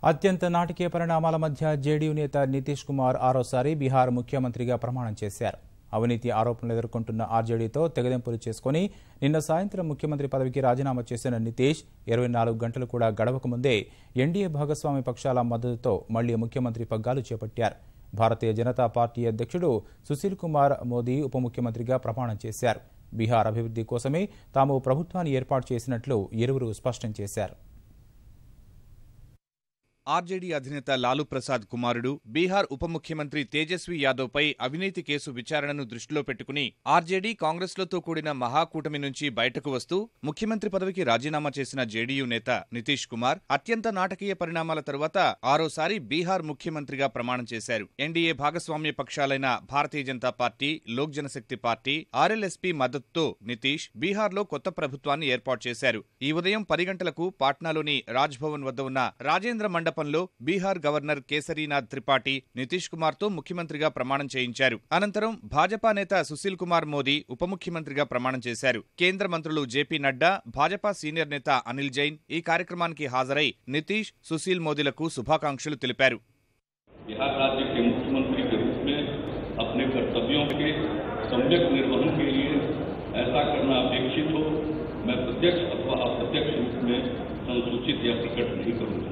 అత్యంత నాటకీయ పరిణామాల మధ్య జేడీయూ నేత నితీష్ కుమార్ ఆరోసారి బీహార్ ముఖ్యమంత్రిగా ప్రమాణం చేశారు. అవినీతి ఆరోపణలు ఎదుర్కొంటున్న ఆర్జేడీతో తెగదెంపులు చేసుకుని నిన్న సాయంత్రం ముఖ్యమంత్రి పదవికి రాజీనామా చేసిన నితీష్ 24 గంటలు కూడా గడవక ముందే ఎన్డీఏ భాగస్వామి పక్షాల మద్దతుతో మళ్లీ ముఖ్యమంత్రి పగ్గాలు చేపట్టారు. భారతీయ జనతా పార్టీ అధ్యక్షుడు సుశీల్ కుమార్ మోదీ ఉప ముఖ్యమంత్రిగా ప్రమాణం చేశారు. బీహార్ అభివృద్ధి కోసమే తాము ప్రభుత్వాన్ని ఏర్పాటు చేసినట్లు ఇరువురు స్పష్టం చేశారు. ఆర్జేడీ అధినేత లాలూ ప్రసాద్ కుమారుడు బీహార్ ఉప ముఖ్యమంత్రి తేజస్వి యాదవ్ పై అవినీతి కేసు విచారణను దృష్టిలో పెట్టుకుని ఆర్జేడీ కాంగ్రెస్లతో కూడిన మహాకూటమి నుంచి బయటకు వస్తూ ముఖ్యమంత్రి పదవికి రాజీనామా చేసిన జేడీయూ నేత నితీష్ కుమార్ అత్యంత నాటకీయ పరిణామాల తరువాత ఆరోసారి బీహార్ ముఖ్యమంత్రిగా ప్రమాణం చేశారు. ఎన్డీఏ భాగస్వామ్య పక్షాలైన భారతీయ జనతా పార్టీ, లోక్ జనశక్తి పార్టీ, ఆర్ఎల్ఎస్పీ మద్దతుతో నితీష్ బీహార్లో కొత్త ప్రభుత్వాన్ని ఏర్పాటు చేశారు. ఈ ఉదయం 10 గంటలకు పాట్నాలోని రాజ్భవన్ వద్ద ఉన్న రాజేంద్ర మండపంలో బీహార్ గవర్నర్ కేసరీనాథ్ త్రిపాఠి నితీష్ కుమార్ తో ముఖ్యమంత్రిగా ప్రమాణం చేయించారు. అనంతరం భాజపా నేత సుశీల్ కుమార్ మోదీ ఉప ముఖ్యమంత్రిగా ప్రమాణం చేశారు. కేంద్ర మంత్రులు జేపీ నడ్డా, భాజపా సీనియర్ నేత అనిల్ జైన్ ఈ కార్యక్రమానికి హాజరై నితీష్, సుశీల్ మోదీలకు శుభాకాంక్షలు తెలిపారు. बिहार राज्य के मुख्यमंत्री के रूप में अपने कर्तव्यों के सम्यक निर्वहन के लिए ऐसा करना अपेक्षित हो, मैं प्रत्यक्ष अथवा अप्रत्यक्ष रूप में संसूचित या प्रकट नहीं करूंगा.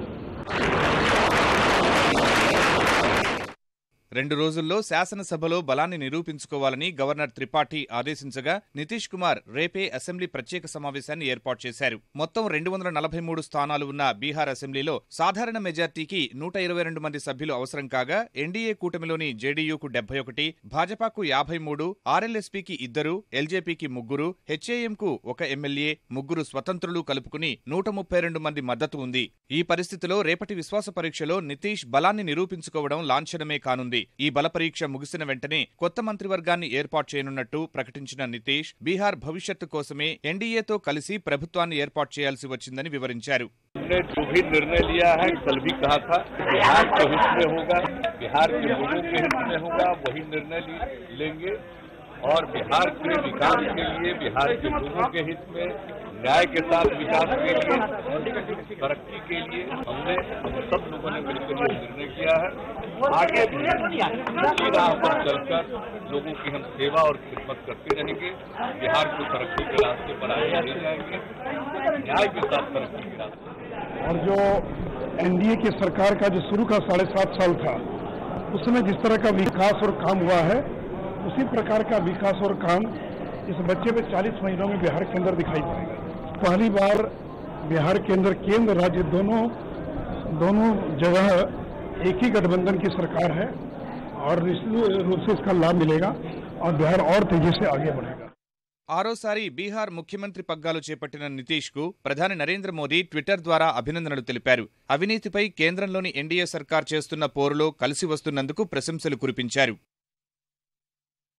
2 రోజుల్లో శాసనసభలో బలాన్ని నిరూపించుకోవాలని గవర్నర్ త్రిపాఠి ఆదేశించగా నితీష్ కుమార్ రేపే అసెంబ్లీ ప్రత్యేక సమావేశాన్ని ఏర్పాటు చేశారు. మొత్తం 243 స్థానాలు ఉన్న బీహార్ అసెంబ్లీలో సాధారణ మెజార్టీకి 122 మంది సభ్యులు అవసరం కాగా ఎన్డీఏ కూటమిలోని జేడీయూకు 71, భాజపాకు 53, ఆర్ఎల్ఎస్పీకి 2, ఎల్జేపీకి 3, హెచ్ఏఎంకు 1 ఎమ్మెల్యే, 3 స్వతంత్రులు కలుపుకుని 132 మంది మద్దతు ఉంది. ఈ పరిస్థితిలో రేపటి విశ్వాస పరీక్షలో నితీష్ బలాన్ని నిరూపించుకోవడం లాంఛనమే కానుంది. ఈ బల పరీక్ష ముగిసిన వెంటనే కొత్త మంత్రివర్గాన్ని ఏర్పాటు చేయనున్నట్టు ప్రకటించిన నితీష్ బీహార్ భవిష్యత్తు కోసమే ఎన్డీఏతో కలిసి ప్రభుత్వాన్ని ఏర్పాటు చేయాల్సి వచ్చిందని వివరించారు. जो भी निर्णय लिया है, कल भी कहा था, बिहार के हित में होगा, बिहार के लोगों के हित में होगा, वही निर्णय लेंगे और बिहार के विकास के लिए, बिहार के लोगों के हित में, न्याय के साथ विकास के लिए, तरक्की के लिए हम सब लोगों ने मिलकर ये निर्णय किया है. आगे भी इसी राह पर चलकर लोगों की हम सेवा और खिदमत करते रहेंगे. बिहार को तरक्की के रास्ते पर आगे ले जाएंगे, न्याय के साथ तरक्की के रास्ते. और जो एनडीए की सरकार का जो शुरू का 7.5 साल था, उसमें जिस तरह का विकास और काम हुआ है, उसी प्रकार का विकास और काम इस बच्चे में 40 महीनों में बिहार के अंदर दिखाई पड़ेगा. पहली बार बिहार के अंदर केंद्र राज्य दोनों जगह एक ही गठबंधन की सरकार है और निश्चित रूप से इसका लाभ मिलेगा और बिहार और तेजी से आगे बढ़ेगा. ఆరోసారి బీహార్ ముఖ్యమంత్రి పగ్గాలు చేపట్టిన నితీష్ కు ప్రధాని నరేంద్ర మోదీ ట్విట్టర్ ద్వారా అభినందనలు తెలిపారు. అవినీతిపై కేంద్రంలోని ఎన్డీఏ సర్కార్ చేస్తున్న పోరులో కలిసి వస్తున్నందుకు ప్రశంసలు కురిపించారు.